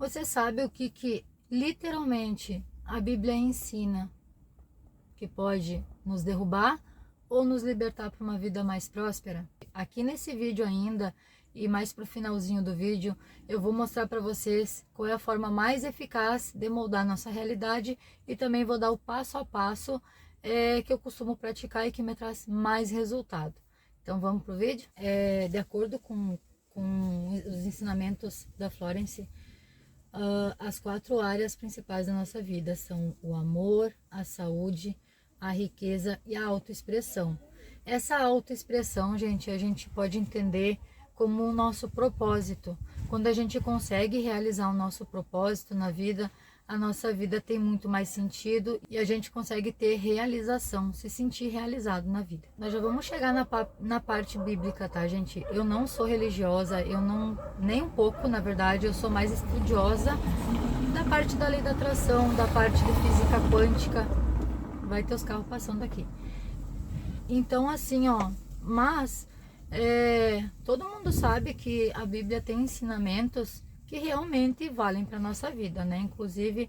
Você sabe o que literalmente a Bíblia ensina que pode nos derrubar ou nos libertar para uma vida mais próspera? Aqui nesse vídeo ainda, e mais pro finalzinho do vídeo, eu vou mostrar para vocês qual é a forma mais eficaz de moldar nossa realidade, e também vou dar o passo a passo que eu costumo praticar e que me traz mais resultado. Então vamos pro vídeo? De acordo com os ensinamentos da Florence, as 4 áreas principais da nossa vida são o amor, a saúde, a riqueza e a autoexpressão. Essa autoexpressão, gente, a gente pode entender como o nosso propósito. Quando a gente consegue realizar o nosso propósito na vida, a nossa vida tem muito mais sentido e a gente consegue ter realização, se sentir realizado na vida. Nós já vamos chegar na parte bíblica, tá, gente? Eu não sou religiosa, eu não, nem um pouco, na verdade, eu sou mais estudiosa da parte da lei da atração, da parte de física quântica. Vai ter os carros passando aqui. Então, assim, ó, mas todo mundo sabe que a Bíblia tem ensinamentos que realmente valem para nossa vida, né? Inclusive,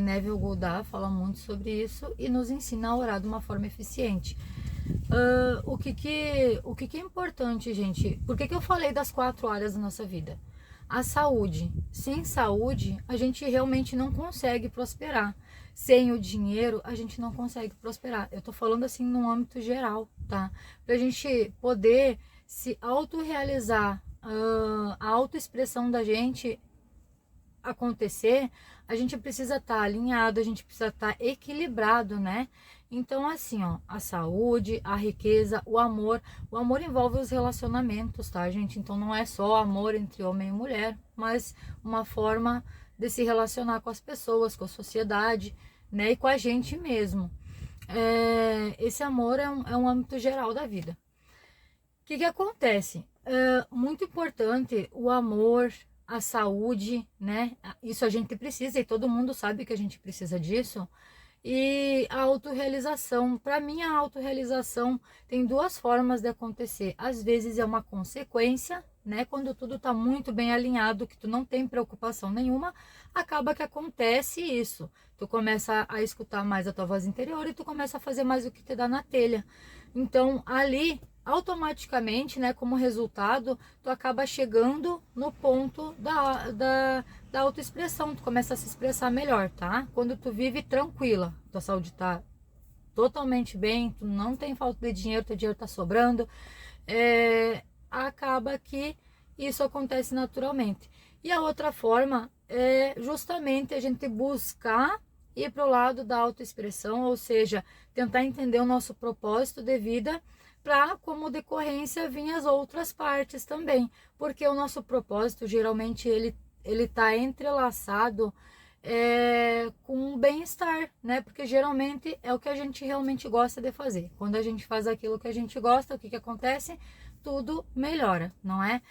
Neville Goddard fala muito sobre isso e nos ensina a orar de uma forma eficiente. O que é importante, gente? Por que eu falei das 4 áreas da nossa vida? A saúde. Sem saúde, a gente realmente não consegue prosperar. Sem o dinheiro, a gente não consegue prosperar. Eu tô falando assim no âmbito geral, tá? Pra gente poder se autorrealizar, a autoexpressão da gente acontecer, a gente precisa estar alinhado, a gente precisa estar equilibrado, né? Então, assim, ó, a saúde, a riqueza, o amor envolve os relacionamentos, tá, gente? Então, não é só amor entre homem e mulher, mas uma forma de se relacionar com as pessoas, com a sociedade, né? E com a gente mesmo. Esse amor é um âmbito geral da vida. O que acontece? Muito importante o amor, a saúde, né? Isso a gente precisa e todo mundo sabe que a gente precisa disso. E a autorrealização. Para mim, a autorrealização tem 2 formas de acontecer. Às vezes é uma consequência, né? Quando tudo está muito bem alinhado, que tu não tem preocupação nenhuma, acaba que acontece isso. Tu começa a escutar mais a tua voz interior e tu começa a fazer mais o que te dá na telha. Então, ali, automaticamente, né, como resultado, tu acaba chegando no ponto da autoexpressão, tu começa a se expressar melhor, tá? Quando tu vive tranquila, tua saúde tá totalmente bem, tu não tem falta de dinheiro, teu dinheiro tá sobrando, acaba que isso acontece naturalmente. E a outra forma é justamente a gente buscar ir para o lado da autoexpressão, ou seja, tentar entender o nosso propósito de vida, para como decorrência vir as outras partes também, porque o nosso propósito geralmente ele está entrelaçado com o bem-estar, né? Porque geralmente é o que a gente realmente gosta de fazer. Quando a gente faz aquilo que a gente gosta, o que acontece? Tudo melhora, não é?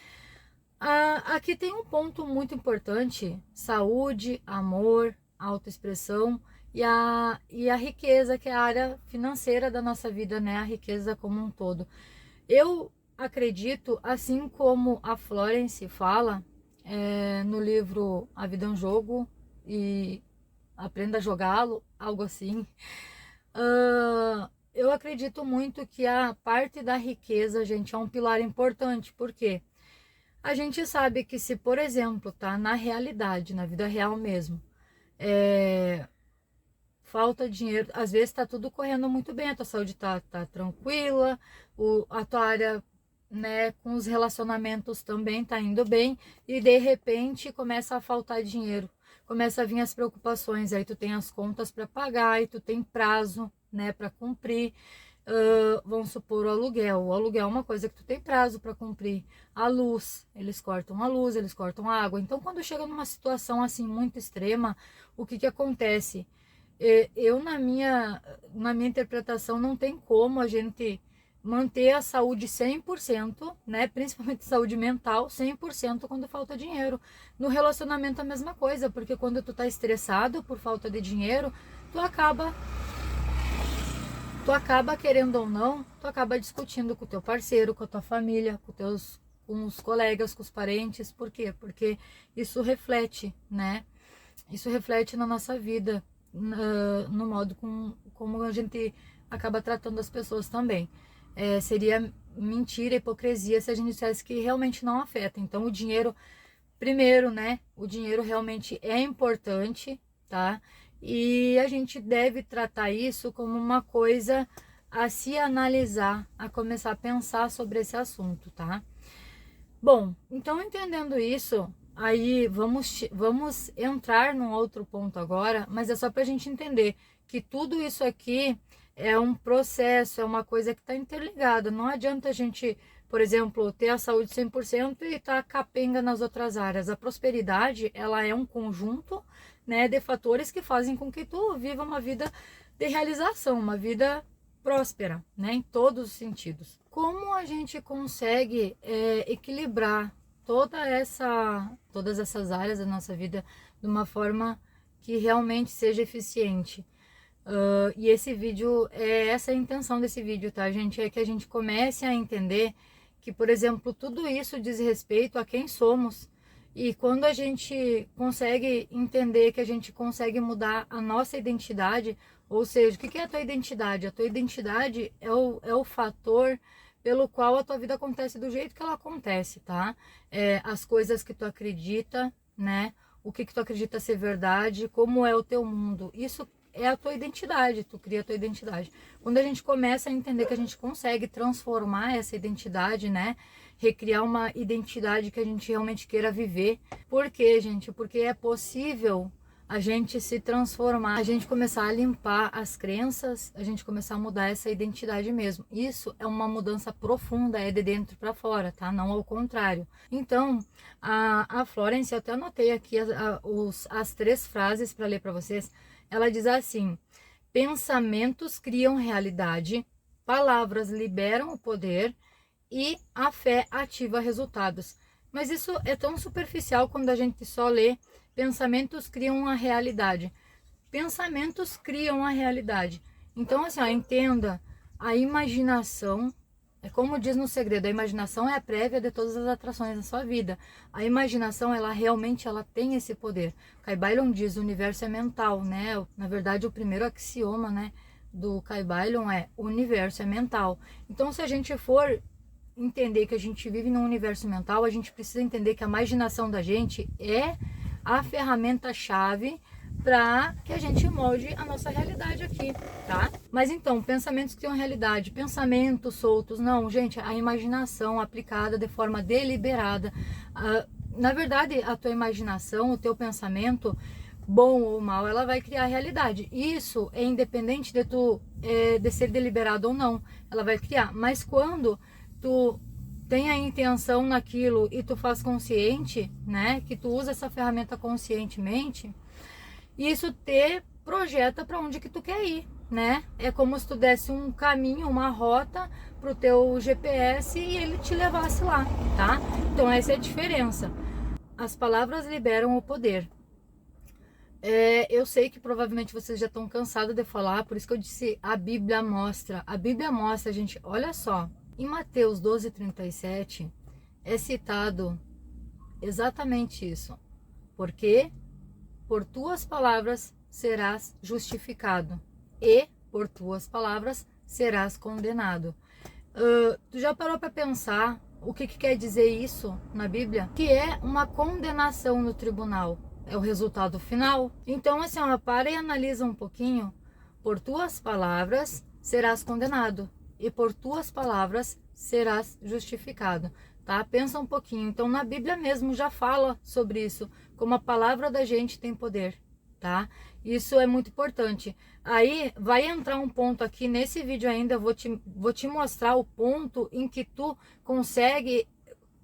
Aqui tem um ponto muito importante: saúde, amor, autoexpressão e a riqueza, que é a área financeira da nossa vida, né? A riqueza como um todo. Eu acredito, assim como a Florence fala no livro A Vida é um Jogo e Aprenda a Jogá-lo, algo assim. Eu acredito muito que a parte da riqueza, gente, é um pilar importante, porque a gente sabe que se, por exemplo, tá na realidade, na vida real mesmo, falta dinheiro, às vezes tá tudo correndo muito bem, a tua saúde tá tranquila, a tua área, né, com os relacionamentos também tá indo bem, e de repente começa a faltar dinheiro, começa a vir as preocupações, aí tu tem as contas para pagar, e tu tem prazo, né, para cumprir. Vamos supor o aluguel é uma coisa que tu tem prazo para cumprir. A luz, eles cortam a luz, eles cortam a água. Então, quando chega numa situação assim muito extrema, o que acontece? Eu, na minha interpretação, não tem como a gente manter a saúde 100%, né? Principalmente saúde mental, 100% quando falta dinheiro. No relacionamento a mesma coisa, porque quando tu tá estressado por falta de dinheiro, tu acaba querendo ou não, tu acaba discutindo com o teu parceiro, com a tua família, com com os colegas, com os parentes. Por quê? Porque isso reflete, né? Isso reflete na nossa vida, no modo como a gente acaba tratando as pessoas também. Seria mentira, hipocrisia se a gente dissesse que realmente não afeta. Então, o dinheiro, primeiro, né? O dinheiro realmente é importante, tá? E a gente deve tratar isso como uma coisa a se analisar, a começar a pensar sobre esse assunto, tá? Bom, então entendendo isso, aí vamos entrar num outro ponto agora, mas é só para a gente entender que tudo isso aqui é um processo, é uma coisa que está interligada. Não adianta a gente, por exemplo, ter a saúde 100% e estar capenga nas outras áreas. A prosperidade, ela é um conjunto, né, de fatores que fazem com que tu viva uma vida de realização, uma vida próspera, né, em todos os sentidos. Como a gente consegue equilibrar todas essas áreas da nossa vida de uma forma que realmente seja eficiente? E esse vídeo, essa é a intenção desse vídeo, tá, gente? É que a gente comece a entender que, por exemplo, tudo isso diz respeito a quem somos. E quando a gente consegue entender que a gente consegue mudar a nossa identidade, ou seja, o que é a tua identidade? A tua identidade é o fator pelo qual a tua vida acontece do jeito que ela acontece, tá? As coisas que tu acredita, né? O que tu acredita ser verdade, como é o teu mundo. Isso é a tua identidade, tu cria a tua identidade. Quando a gente começa a entender que a gente consegue transformar essa identidade, né? Recriar uma identidade que a gente realmente queira viver. Por quê, gente? Porque é possível a gente se transformar, a gente começar a limpar as crenças, a gente começar a mudar essa identidade mesmo. Isso é uma mudança profunda, é de dentro para fora, tá? Não ao contrário. Então, a Florence, eu até anotei aqui as 3 frases para ler para vocês. Ela diz assim: pensamentos criam realidade, palavras liberam o poder e a fé ativa resultados. Mas isso é tão superficial quando a gente só lê pensamentos criam a realidade. Pensamentos criam a realidade. Então, assim, ó, entenda, a imaginação, é como diz no segredo, a imaginação é a prévia de todas as atrações da sua vida. A imaginação, ela realmente tem esse poder. Kai Bailon diz, o universo é mental, né? Na verdade, o primeiro axioma, né, do Kai Bailon é: o universo é mental. Então, se a gente for entender que a gente vive num universo mental, a gente precisa entender que a imaginação da gente é a ferramenta-chave para que a gente molde a nossa realidade aqui, tá? Mas então, pensamentos que têm uma realidade, pensamentos soltos, não, gente, a imaginação aplicada de forma deliberada. Na verdade, a tua imaginação, o teu pensamento, bom ou mal, ela vai criar a realidade. Isso é independente de tu de ser deliberado ou não, ela vai criar. Mas quando tu tem a intenção naquilo e tu faz consciente, né, que tu usa essa ferramenta conscientemente, isso te projeta para onde que tu quer ir, né? É como se tu desse um caminho, uma rota pro teu GPS e ele te levasse lá, tá? Então essa é a diferença. As palavras liberam o poder. Eu sei que provavelmente vocês já estão cansados de falar, por isso que eu disse, a Bíblia mostra. A Bíblia mostra, gente, olha só. Em Mateus 12:37 é citado exatamente isso. Porque por tuas palavras serás justificado e por tuas palavras serás condenado. Tu já parou para pensar o que quer dizer isso na Bíblia? Que é uma condenação no tribunal. É o resultado final. Então, assim, ó, para e analisa um pouquinho. Por tuas palavras serás condenado e por tuas palavras serás justificado, tá? Pensa um pouquinho. Então, na Bíblia mesmo já fala sobre isso, como a palavra da gente tem poder, tá? Isso é muito importante. Aí, vai entrar um ponto aqui nesse vídeo ainda, eu vou te mostrar o ponto em que tu consegue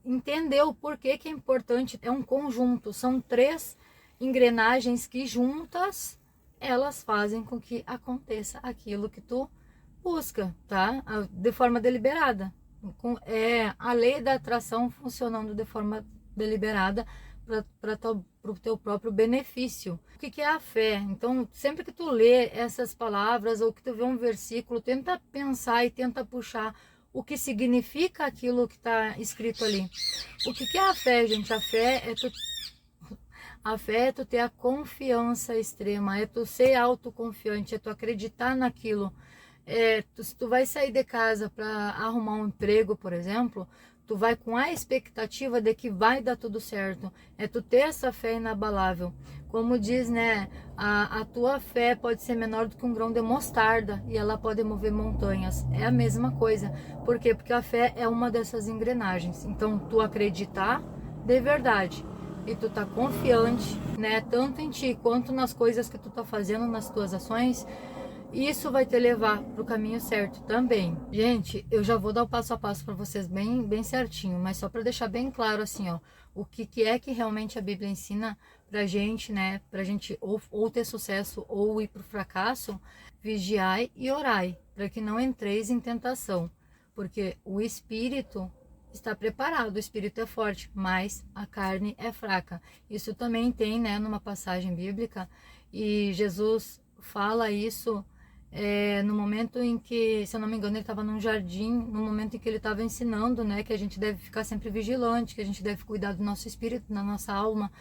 entender o porquê que é importante. É um conjunto, são 3 engrenagens que juntas, elas fazem com que aconteça aquilo que tu busca, tá? De forma deliberada. A lei da atração funcionando de forma deliberada para o teu próprio benefício. O que é a fé? Então, sempre que tu lê essas palavras ou que tu vê um versículo, tenta pensar e tenta puxar o que significa aquilo que está escrito ali. O que é a fé, gente? A fé é tu ter a confiança extrema, é tu ser autoconfiante, é tu acreditar naquilo. Se tu vai sair de casa para arrumar um emprego, por exemplo, tu vai com a expectativa de que vai dar tudo certo. É tu ter essa fé inabalável. Como diz, né? A tua fé pode ser menor do que um grão de mostarda e ela pode mover montanhas. É a mesma coisa. Por quê? Porque a fé é uma dessas engrenagens. Então, tu acreditar de verdade e tu tá confiante, né? Tanto em ti quanto nas coisas que tu tá fazendo, nas tuas ações, isso vai te levar para o caminho certo também. Gente, eu já vou dar o passo a passo para vocês bem certinho, mas só para deixar bem claro assim, ó, o que é que realmente a Bíblia ensina pra gente, né? Pra gente ou ter sucesso ou ir pro fracasso. Vigiai e orai, para que não entreis em tentação, porque o espírito está preparado, o espírito é forte, mas a carne é fraca. Isso também tem, né, numa passagem bíblica, e Jesus fala isso no momento em que, se eu não me engano, ele estava num jardim, no momento em que ele estava ensinando, né, que a gente deve ficar sempre vigilante, que a gente deve cuidar do nosso espírito, da nossa alma.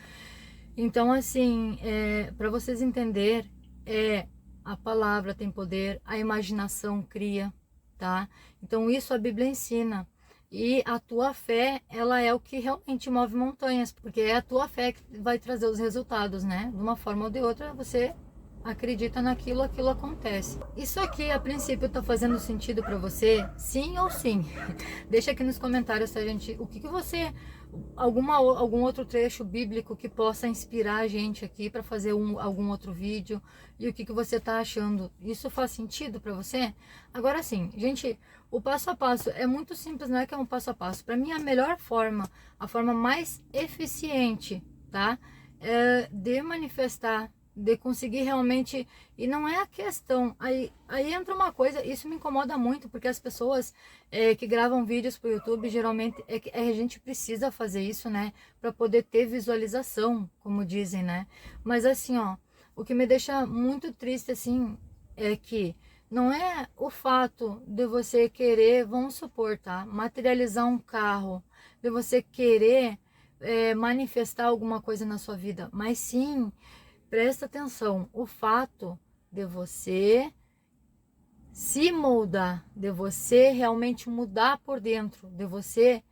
Então, assim, para vocês entenderem, a palavra tem poder, a imaginação cria, tá? Então, isso a Bíblia ensina. E a tua fé, ela é o que realmente move montanhas, porque é a tua fé que vai trazer os resultados, né? De uma forma ou de outra, você acredita naquilo, aquilo acontece. Isso aqui, a princípio, tá fazendo sentido para você? Sim ou sim? Deixa aqui nos comentários, tá, gente? O que você... algum outro trecho bíblico que possa inspirar a gente aqui para fazer algum outro vídeo, e o que você tá achando? Isso faz sentido para você? Agora sim, gente, o passo a passo é muito simples, não é que é um passo a passo. Para mim, a melhor forma, a forma mais eficiente, tá? De manifestar, de conseguir realmente, e não é a questão, aí entra uma coisa, isso me incomoda muito, porque as pessoas que gravam vídeos pro YouTube, geralmente a gente precisa fazer isso, né, para poder ter visualização, como dizem, né, mas assim, ó, o que me deixa muito triste, assim, é que não é o fato de você querer, vamos supor, tá, materializar um carro, de você querer manifestar alguma coisa na sua vida, mas sim, presta atenção, o fato de você se moldar, de você realmente mudar por dentro, de você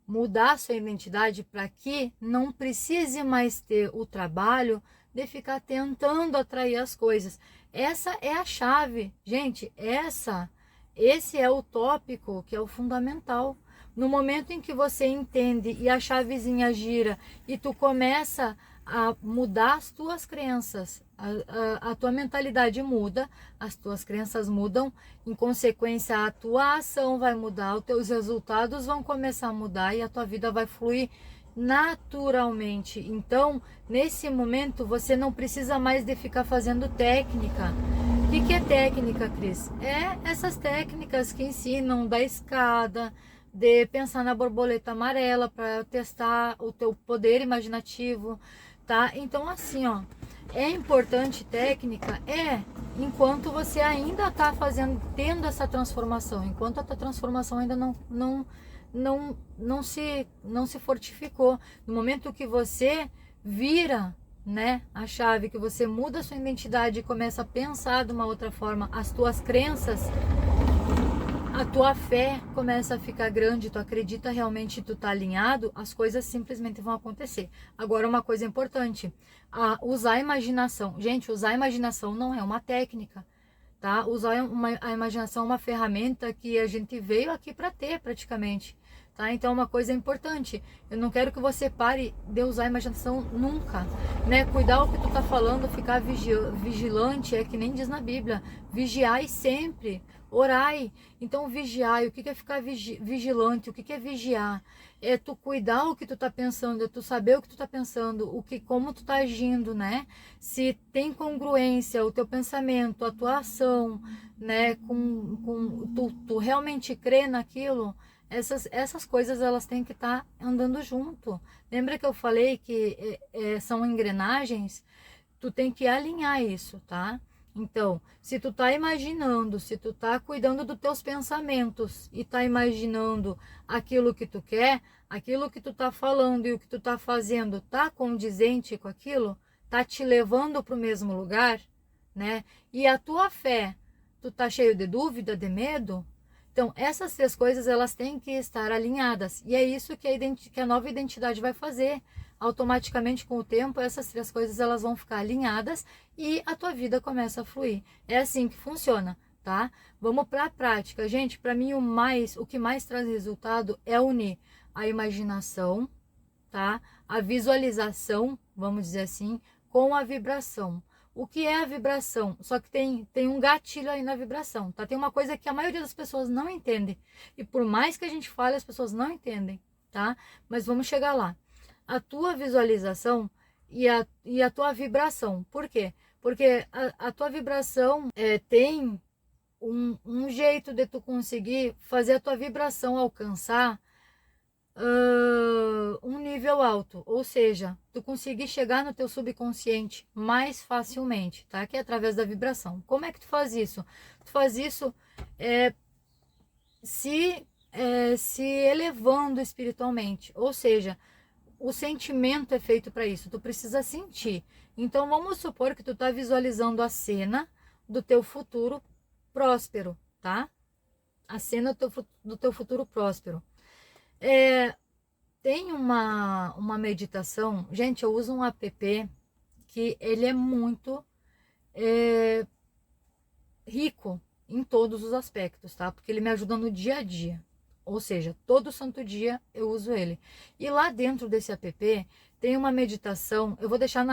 mudar sua identidade para que não precise mais ter o trabalho de ficar tentando atrair as coisas. Essa é a chave, gente, esse é o tópico que é o fundamental. No momento em que você entende e a chavezinha gira e tu começa a mudar as tuas crenças, a tua mentalidade muda, as tuas crenças mudam, em consequência a tua ação vai mudar, os teus resultados vão começar a mudar e a tua vida vai fluir naturalmente. Então, nesse momento, você não precisa mais de ficar fazendo técnica. O que é técnica, Cris? É essas técnicas que ensinam da escada, de pensar na borboleta amarela para testar o teu poder imaginativo, tá? Então, assim, ó, é importante técnica? Enquanto você ainda tá tendo essa transformação, enquanto a tua transformação ainda não se fortificou. No momento que você vira, né, a chave, que você muda a sua identidade e começa a pensar de uma outra forma, as tuas crenças, a tua fé começa a ficar grande, tu acredita realmente, tu tá alinhado, as coisas simplesmente vão acontecer. Agora, uma coisa importante, usar a imaginação. Gente, usar a imaginação não é uma técnica, tá? A imaginação é uma ferramenta que a gente veio aqui para ter, praticamente, tá? Então, uma coisa importante, eu não quero que você pare de usar a imaginação nunca, né? Cuidar o que tu tá falando, ficar vigilante, é que nem diz na Bíblia, vigiai sempre, orai. Então, vigiai, o que é ficar vigilante? O que é vigiar? É tu cuidar o que tu tá pensando, é tu saber o que tu tá pensando, como tu tá agindo, né? Se tem congruência o teu pensamento, a tua ação, né? Tu realmente crê naquilo, essas coisas elas têm que estar andando junto. Lembra que eu falei que são engrenagens? Tu tem que alinhar isso, tá? Então, se tu tá imaginando, se tu tá cuidando dos teus pensamentos e tá imaginando aquilo que tu quer, aquilo que tu tá falando e o que tu tá fazendo tá condizente com aquilo, tá te levando para o mesmo lugar, né? E a tua fé, tu tá cheio de dúvida, de medo? Então, essas três coisas, elas têm que estar alinhadas. E é isso que a nova identidade vai fazer. Automaticamente, com o tempo, essas três coisas, elas vão ficar alinhadas e a tua vida começa a fluir. É assim que funciona, tá? Vamos para a prática. Gente, para mim, o que mais traz resultado é unir a imaginação, tá? A visualização, vamos dizer assim, com a vibração. O que é a vibração? Só que tem um gatilho aí na vibração, tá? Tem uma coisa que a maioria das pessoas não entende. E por mais que a gente fale, as pessoas não entendem, tá? Mas vamos chegar lá. A tua visualização e a tua vibração. Por quê? Porque a tua vibração tem um jeito de tu conseguir fazer a tua vibração alcançar um nível alto, ou seja, tu conseguir chegar no teu subconsciente mais facilmente, tá? Que é através da vibração. Como é que tu faz isso? Tu faz isso se elevando espiritualmente, ou seja, o sentimento é feito para isso, tu precisa sentir. Então vamos supor que tu tá visualizando a cena do teu futuro próspero, tá? A cena do teu futuro próspero. Tem uma meditação, gente, eu uso um app que ele é muito rico em todos os aspectos, tá? Porque ele me ajuda no dia a dia, ou seja, todo santo dia eu uso ele. E lá dentro desse app tem uma meditação, eu vou deixar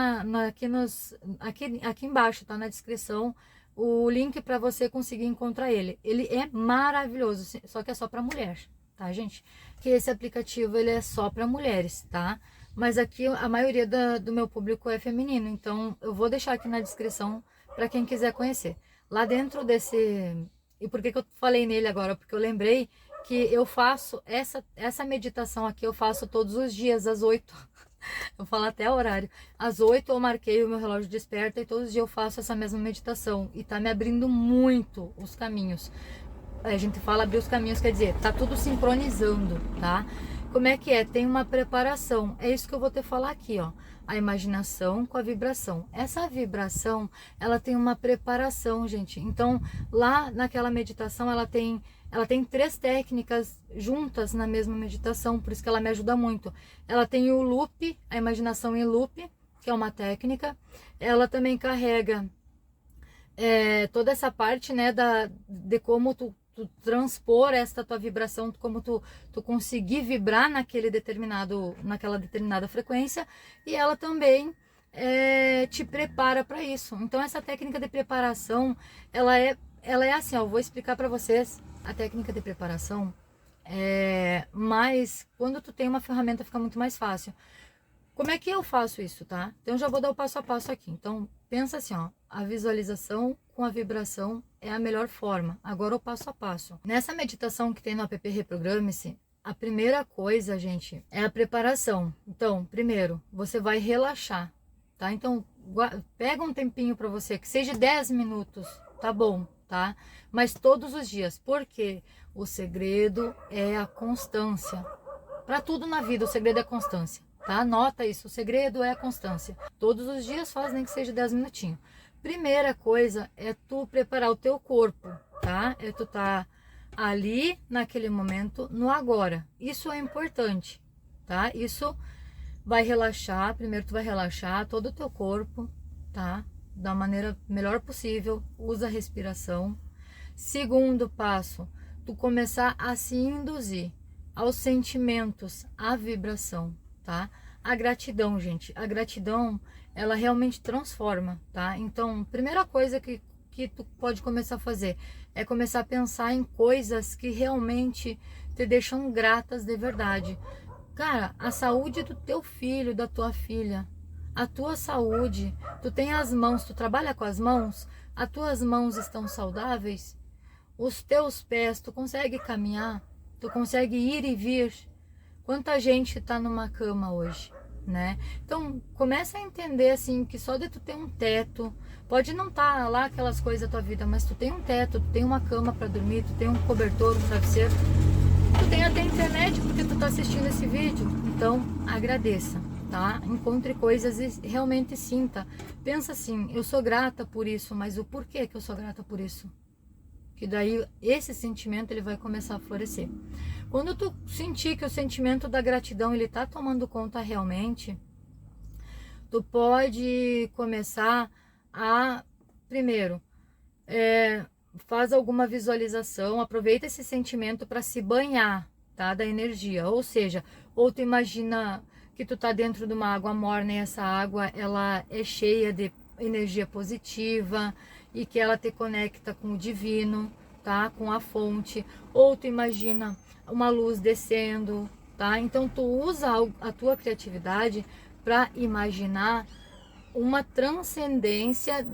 aqui embaixo, tá? Na descrição, o link para você conseguir encontrar ele. Ele é maravilhoso, só que é só para mulher, tá, gente? Que esse aplicativo ele é só para mulheres, tá? Mas aqui a maioria do meu público é feminino, então eu vou deixar aqui na descrição para quem quiser conhecer. Lá dentro desse... E por que eu falei nele agora? Porque eu lembrei que eu faço essa meditação aqui, eu faço todos os dias às 8. Eu falo até o horário. Às 8 eu marquei o meu relógio desperta e todos os dias eu faço essa mesma meditação. E tá me abrindo muito os caminhos. A gente fala abrir os caminhos, quer dizer, tá tudo sincronizando, tá? Como é que é? Tem uma preparação. É isso que eu vou te falar aqui, ó. A imaginação com a vibração. Essa vibração, ela tem uma preparação, gente. Então, lá naquela meditação, ela tem três técnicas juntas na mesma meditação, por isso que ela me ajuda muito. Ela tem o loop, a imaginação em loop, que é uma técnica. Ela também carrega toda essa parte, né, de como tu transpor esta tua vibração, como tu conseguir vibrar naquela determinada frequência, e ela também te prepara para isso. Então essa técnica de preparação, ela é assim, ó, eu vou explicar para vocês a técnica de preparação, mas quando tu tem uma ferramenta fica muito mais fácil. Como é que eu faço isso, tá? Então eu já vou dar o passo a passo aqui. Então pensa assim, ó, a visualização com a vibração é a melhor forma. Agora o passo a passo. Nessa meditação que tem no app Reprograme-se, a primeira coisa, gente, é a preparação. Então, primeiro, você vai relaxar, tá? Então, pega um tempinho para você, que seja 10 minutos, tá bom, tá? Mas todos os dias, porque o segredo é a constância. Para tudo na vida, o segredo é a constância, tá? Anota isso, o segredo é a constância. Todos os dias faz, nem que seja 10 minutinhos. Primeira coisa é tu preparar o teu corpo, tá? É tu tá ali, naquele momento, no agora. Isso é importante, tá? Isso vai relaxar, primeiro tu vai relaxar todo o teu corpo, tá? Da maneira melhor possível, usa a respiração. Segundo passo, tu começar a se induzir aos sentimentos, à vibração, tá? A gratidão, gente, a gratidão, ela realmente transforma, tá? Então, primeira coisa que tu pode começar a fazer é começar a pensar em coisas que realmente te deixam gratas de verdade. Cara, a saúde do teu filho, da tua filha, a tua saúde, tu tem as mãos, tu trabalha com as mãos, as tuas mãos estão saudáveis, os teus pés, tu consegue caminhar, tu consegue ir e vir. Quanta gente tá numa cama hoje? né? Então, começa a entender, assim, que só de tu ter um teto, pode não estar lá aquelas coisas da tua vida, mas tu tem um teto, tu tem uma cama para dormir, tu tem um cobertor, um travesseiro, tu tem até internet porque tu tá assistindo esse vídeo. Então, agradeça, tá? Encontre coisas e realmente sinta. Pensa assim, eu sou grata por isso, mas o porquê que eu sou grata por isso? Que daí esse sentimento ele vai começar a florescer. Quando tu sentir que o sentimento da gratidão ele tá tomando conta realmente, tu pode começar a, primeiro, faz alguma visualização, aproveita esse sentimento para se banhar, tá, da energia. Ou seja, ou tu imagina que tu tá dentro de uma água morna e essa água ela é cheia de energia positiva e que ela te conecta com o divino, tá, com a fonte. Ou tu imagina uma luz descendo, tá? Então tu usa a tua criatividade para imaginar uma transcendência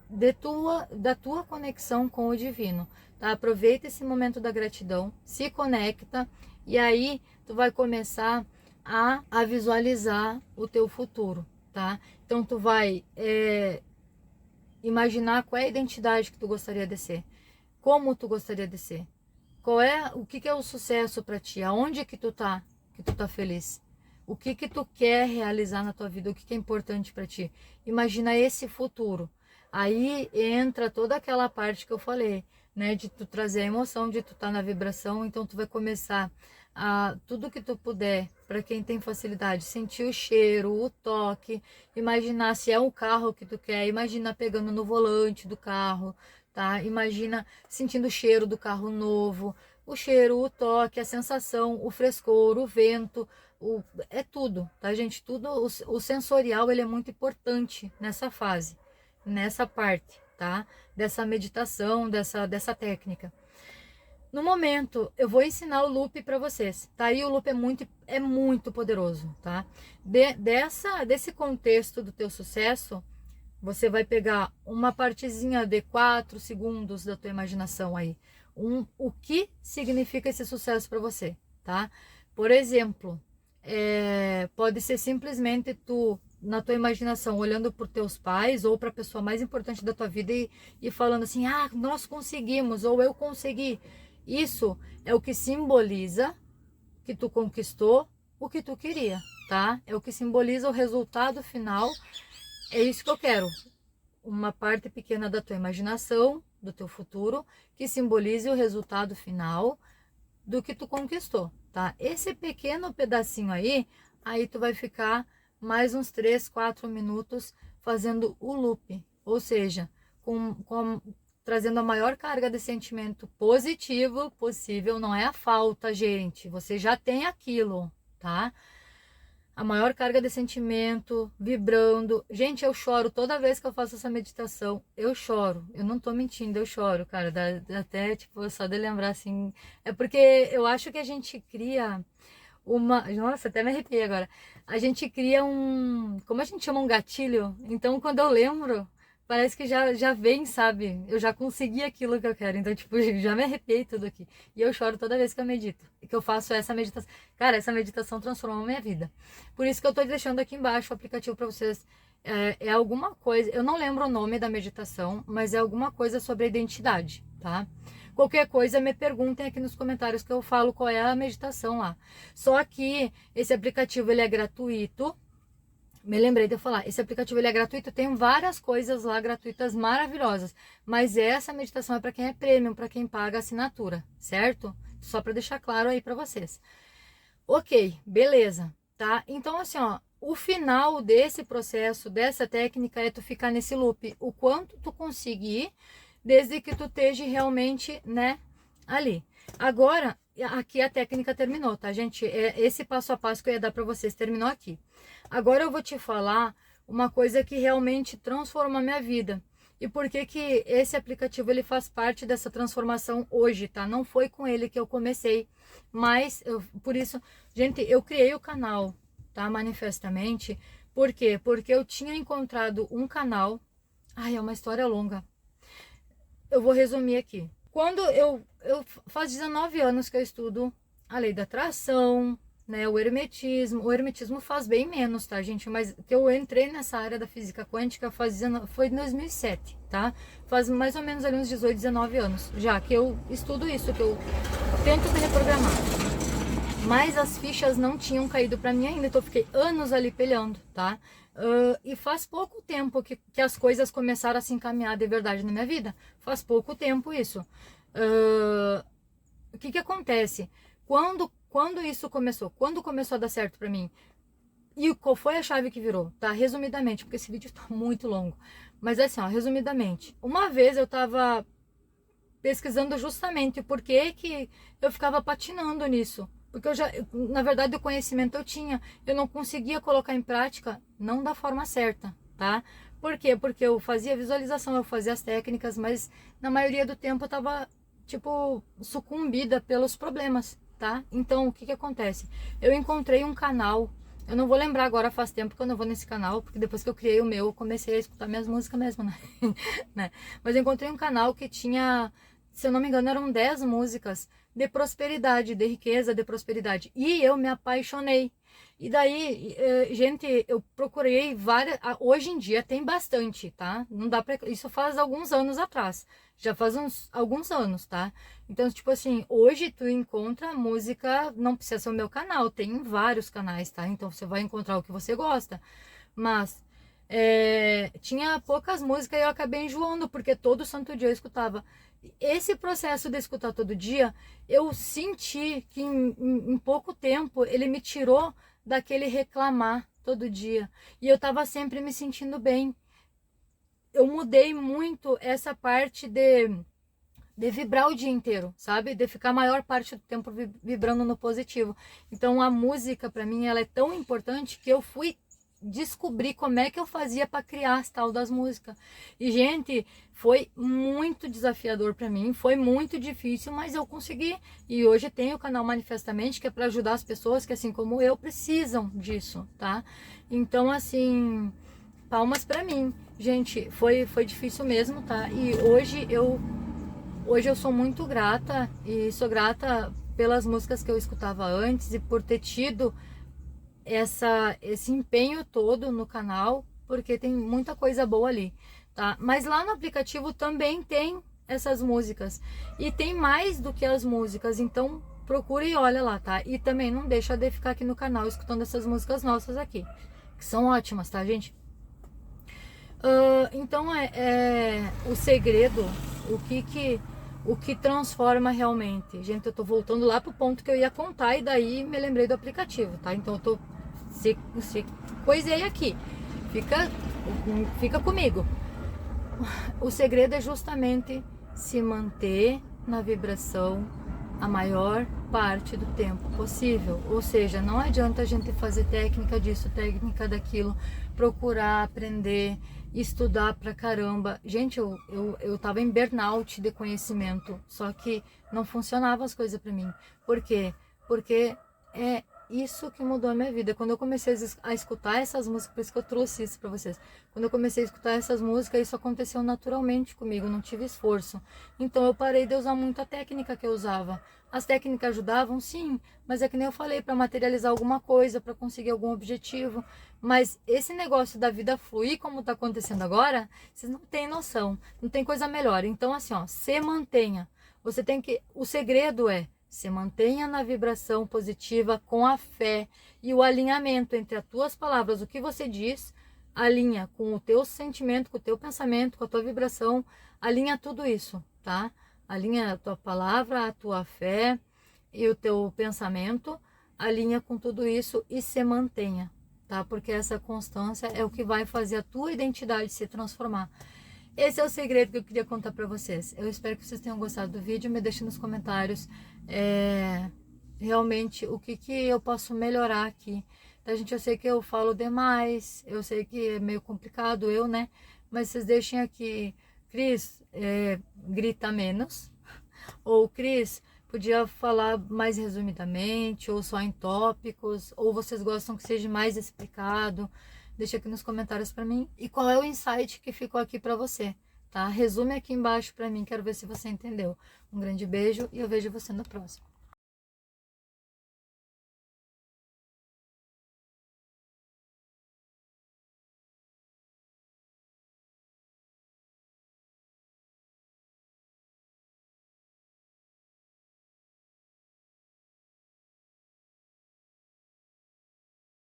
da tua conexão com o divino, tá? Aproveita esse momento da gratidão, se conecta e aí tu vai começar a visualizar o teu futuro, tá? Então tu vai imaginar qual é a identidade que tu gostaria de ser, como tu gostaria de ser, o que é o sucesso para ti, aonde que tu tá feliz, o que tu quer realizar na tua vida, o que é importante para ti. Imagina esse futuro. Aí entra toda aquela parte que eu falei, né, de tu trazer a emoção, de tu estar na vibração. Então tu vai começar a tudo que tu puder, para quem tem facilidade, sentir o cheiro, o toque, imaginar se é um carro que tu quer, imagina pegando no volante do carro, tá? Imagina sentindo o cheiro do carro novo, o cheiro, o toque, a sensação, o frescor, o vento, é tudo, tá, gente? Tudo, o sensorial, ele é muito importante nessa fase, nessa parte, tá? Dessa meditação, dessa técnica. No momento, eu vou ensinar o loop para vocês, tá? E o loop é muito poderoso, tá? Desse contexto do teu sucesso, você vai pegar uma partezinha de 4 segundos da tua imaginação aí. O que significa esse sucesso para você, tá? Por exemplo, pode ser simplesmente tu, na tua imaginação, olhando para os teus pais ou para a pessoa mais importante da tua vida e falando assim, ah, nós conseguimos, ou eu consegui. Isso é o que simboliza que tu conquistou o que tu queria, tá? É o que simboliza o resultado final. É isso que eu quero. Uma parte pequena da tua imaginação, do teu futuro, que simbolize o resultado final do que tu conquistou, tá? Esse pequeno pedacinho aí tu vai ficar mais uns 3, 4 minutos fazendo o loop, ou seja, trazendo a maior carga de sentimento positivo possível. Não é a falta, gente, você já tem aquilo, tá? A maior carga de sentimento, vibrando. Gente, eu choro toda vez que eu faço essa meditação. Eu choro. Eu não tô mentindo, eu choro, cara. Dá até, tipo, só de lembrar assim. É porque eu acho que a gente cria uma. Nossa, até me arrepiei agora. A gente cria como a gente chama, um gatilho. Então, quando eu lembro, parece que já vem, sabe? Eu já consegui aquilo que eu quero. Então, tipo, já me arrepiei tudo aqui. E eu choro toda vez que eu medito. Que eu faço essa meditação. Cara, essa meditação transformou a minha vida. Por isso que eu tô deixando aqui embaixo o aplicativo para vocês. É alguma coisa, eu não lembro o nome da meditação, mas é alguma coisa sobre a identidade, tá? Qualquer coisa me perguntem aqui nos comentários que eu falo qual é a meditação lá. Só que esse aplicativo ele é gratuito. Me lembrei de eu falar, esse aplicativo ele é gratuito, tem várias coisas lá gratuitas maravilhosas, mas essa meditação é para quem é premium, para quem paga assinatura, certo? Só para deixar claro aí para vocês. Ok, beleza, tá? Então assim, ó, o final desse processo, dessa técnica é tu ficar nesse loop, o quanto tu conseguir, desde que tu esteja realmente, né, ali. Agora, aqui a técnica terminou, tá, gente? Esse passo a passo que eu ia dar para vocês terminou aqui. Agora eu vou te falar uma coisa que realmente transforma a minha vida. E por que que esse aplicativo ele faz parte dessa transformação hoje, tá? Não foi com ele que eu comecei, mas por isso, gente, eu criei o canal, tá? Manifestamente. Por quê? Porque eu tinha encontrado um canal. Ai, é uma história longa. Eu vou resumir aqui. Quando eu faz 19 anos que eu estudo a lei da atração, né, o hermetismo faz bem menos, tá, gente? Mas que eu entrei nessa área da física quântica foi em 2007, tá? Faz mais ou menos ali uns 18, 19 anos já que eu estudo isso, que eu tento me reprogramar. Mas as fichas não tinham caído para mim ainda, então eu fiquei anos ali pelhando, tá? E faz pouco tempo que as coisas começaram a se encaminhar de verdade na minha vida. Faz pouco tempo isso. O que acontece? Quando isso começou? Quando começou a dar certo para mim? E qual foi a chave que virou? Tá? Resumidamente, porque esse vídeo tá muito longo. Mas assim, ó, resumidamente. Uma vez eu tava pesquisando justamente por que eu ficava patinando nisso. Porque na verdade, o conhecimento eu tinha. Eu não conseguia colocar em prática, não da forma certa, tá? Por quê? Porque eu fazia visualização, eu fazia as técnicas, mas na maioria do tempo eu tava, tipo, sucumbida pelos problemas, tá? Então, o que acontece? Eu encontrei um canal, eu não vou lembrar agora, faz tempo que eu não vou nesse canal, porque depois que eu criei o meu, eu comecei a escutar minhas músicas mesmo, né? né? Mas eu encontrei um canal que tinha, se eu não me engano, eram 10 músicas de prosperidade, de riqueza, de prosperidade. E eu me apaixonei. E daí, gente, eu procurei várias. Hoje em dia tem bastante, tá? Não dá pra. Isso faz alguns anos atrás. Já faz alguns anos, tá? Então, tipo assim, hoje tu encontra música, não precisa ser o meu canal, tem vários canais, tá? Então você vai encontrar o que você gosta. Mas tinha poucas músicas e eu acabei enjoando, porque todo santo dia eu escutava. Esse processo de escutar todo dia, eu senti que em pouco tempo ele me tirou daquele reclamar todo dia. E eu tava sempre me sentindo bem. Eu mudei muito essa parte de vibrar o dia inteiro, sabe? De ficar a maior parte do tempo vibrando no positivo. Então a música para mim ela é tão importante que eu fui descobrir como é que eu fazia para criar as tal das músicas. E gente, foi muito desafiador para mim, foi muito difícil, mas eu consegui. E hoje tem o canal Manifestamente, que é para ajudar as pessoas que assim como eu precisam disso, tá? Então assim, palmas para mim. Gente, foi difícil mesmo, tá? E hoje eu sou muito grata e sou grata pelas músicas que eu escutava antes e por ter tido esse empenho todo no canal, porque tem muita coisa boa ali, tá? Mas lá no aplicativo também tem essas músicas e tem mais do que as músicas, então procure e olha lá, tá? E também não deixa de ficar aqui no canal escutando essas músicas nossas aqui, que são ótimas, tá, gente? Então o segredo, o que transforma realmente. Gente, eu tô voltando lá pro ponto que eu ia contar e daí me lembrei do aplicativo, tá? Então eu tô se coisei aqui. Fica comigo. O segredo é justamente se manter na vibração a maior parte do tempo possível. Ou seja, não adianta a gente fazer técnica disso, técnica daquilo, procurar aprender, estudar pra caramba. Gente, eu tava em burnout de conhecimento, só que não funcionava as coisas pra mim. Por quê? Porque é isso que mudou a minha vida. Quando eu comecei a escutar essas músicas, por isso que eu trouxe isso pra vocês. Quando eu comecei a escutar essas músicas, isso aconteceu naturalmente comigo, não tive esforço. Então eu parei de usar muita técnica que eu usava. As técnicas ajudavam, sim, mas é que nem eu falei, para materializar alguma coisa, para conseguir algum objetivo. Mas esse negócio da vida fluir como tá acontecendo agora, vocês não têm noção, não tem coisa melhor. Então assim, ó, se mantenha. Você tem que, o segredo é se mantenha na vibração positiva com a fé e o alinhamento entre as tuas palavras, o que você diz, alinha com o teu sentimento, com o teu pensamento, com a tua vibração, alinha tudo isso, tá? Alinha a tua palavra, a tua fé e o teu pensamento, alinha com tudo isso e se mantenha, tá? Porque essa constância é o que vai fazer a tua identidade se transformar. Esse é o segredo que eu queria contar para vocês. Eu espero que vocês tenham gostado do vídeo. Me deixem nos comentários realmente o que eu posso melhorar aqui. Tá, gente? Eu sei que eu falo demais, eu sei que é meio complicado né? Mas vocês deixem aqui, Cris, grita menos. Ou Cris, podia falar mais resumidamente, ou só em tópicos, ou vocês gostam que seja mais explicado. Deixa aqui nos comentários para mim. E qual é o insight que ficou aqui para você, tá? Resume aqui embaixo para mim, quero ver se você entendeu. Um grande beijo e eu vejo você no próximo.